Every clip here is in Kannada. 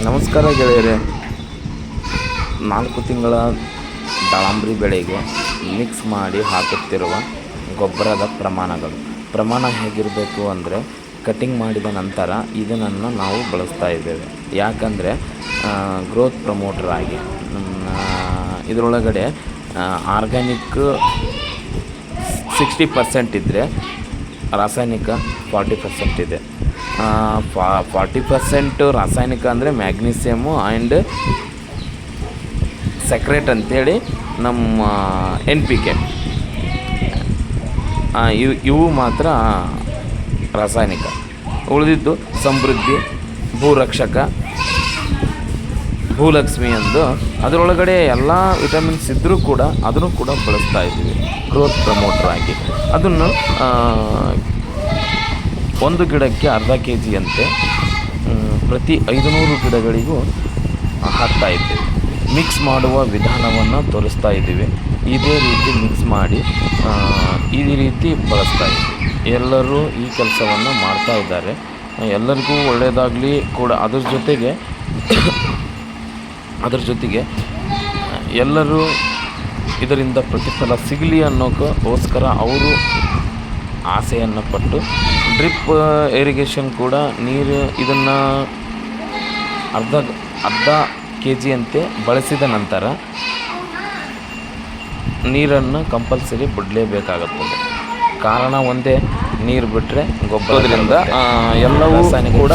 ನಮಸ್ಕಾರ ಗೆಳೆಯರೇ. 4 ತಿಂಗಳ ದಾಳಂಬ್ರಿ ಬೆಳೆಗೆ ಮಿಕ್ಸ್ ಮಾಡಿ ಹಾಕುತ್ತಿರುವ ಗೊಬ್ಬರದ ಪ್ರಮಾಣ ಹೇಗಿರಬೇಕು ಅಂದರೆ, ಕಟಿಂಗ್ ಮಾಡಿದ ನಂತರ ಇದನ್ನು ನಾವು ಬಳಸ್ತಾ ಇದ್ದೇವೆ. ಯಾಕಂದರೆ ಗ್ರೋತ್ ಪ್ರಮೋಟರ್ ಆಗಿ ಇದರೊಳಗಡೆ ಆರ್ಗ್ಯಾನಿಕ್ 60% ಇದ್ದರೆ ರಾಸಾಯನಿಕ 40% ಇದೆ. 40% ರಾಸಾಯನಿಕ ಅಂದರೆ ಮ್ಯಾಗ್ನೀಸಿಯಮು ಆ್ಯಂಡ್ ಸೆಕ್ರೇಟ್ ಅಂಥೇಳಿ ನಮ್ಮ NPK ಇವು ಮಾತ್ರ ರಾಸಾಯನಿಕ. ಉಳಿದಿದ್ದು ಸಮೃದ್ಧಿ, ಭೂರಕ್ಷಕ, ಭೂಲಕ್ಷ್ಮಿ ಎಂದು ಅದರೊಳಗಡೆ ಎಲ್ಲ ವಿಟಮಿನ್ಸ್ ಇದ್ದರೂ ಕೂಡ ಅದನ್ನು ಕೂಡ ಬಳಸ್ತಾ ಇದ್ದೀವಿ ಗ್ರೋತ್ ಪ್ರಮೋಟರ್ ಆಗಿ. ಅದನ್ನು ಒಂದು ಗಿಡಕ್ಕೆ ಅರ್ಧ kg ಅಂತೆ ಪ್ರತಿ 500 ಗಿಡಗಳಿಗೂ ಹಾಕ್ತಾ ಇದ್ದೀವಿ. ಮಿಕ್ಸ್ ಮಾಡುವ ವಿಧಾನವನ್ನು ತೋರಿಸ್ತಾ ಇದ್ದೀವಿ. ಇದೇ ರೀತಿ ಮಿಕ್ಸ್ ಮಾಡಿ ಈ ರೀತಿ ಬಳಸ್ತಾ ಇದ್ದೀವಿ. ಎಲ್ಲರೂ ಈ ಕೆಲಸವನ್ನು ಮಾಡ್ತಾ ಇದ್ದಾರೆ. ಎಲ್ಲರಿಗೂ ಒಳ್ಳೆಯದಾಗಲಿ ಕೂಡ. ಅದ್ರ ಜೊತೆಗೆ ಎಲ್ಲರೂ ಇದರಿಂದ ಪ್ರತಿಫಲ ಸಿಗಲಿ ಅನ್ನೋಕ್ಕೋಸ್ಕರ ಅವರು ಆಸೆಯನ್ನು ಪಟ್ಟು ಡ್ರಿಪ್ ಇರಿಗೇಷನ್ ಕೂಡ ನೀರು ಇದನ್ನು ಅರ್ಧ kg ಅಂತೆ ಬಳಸಿದ ನಂತರ ನೀರನ್ನು ಕಂಪಲ್ಸರಿ ಬಿಡಲೇಬೇಕಾಗುತ್ತದೆ. ಕಾರಣ ಒಂದೇ, ನೀರು ಬಿಟ್ಟರೆ ಗೊಬ್ಬರದಿಂದ ಎಲ್ಲವೂ ಕೂಡ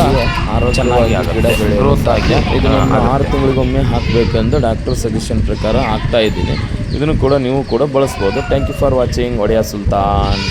ಚೆನ್ನಾಗಿ ಗಿಡ ಗ್ರೋತ್ ಆಗಿ ಇದನ್ನು 6 ತಿಂಗಳಿಗೊಮ್ಮೆ ಹಾಕಬೇಕೆಂದು ಡಾಕ್ಟರ್ ಸಜೆಷನ್ ಪ್ರಕಾರ ಹಾಕ್ತಾ ಇದ್ದೀನಿ. ಇದನ್ನು ಕೂಡ ನೀವು ಕೂಡ ಬಳಸ್ಬೋದು. Thank you for watching. ಒಡೆಯ ಸುಲ್ತಾನ್.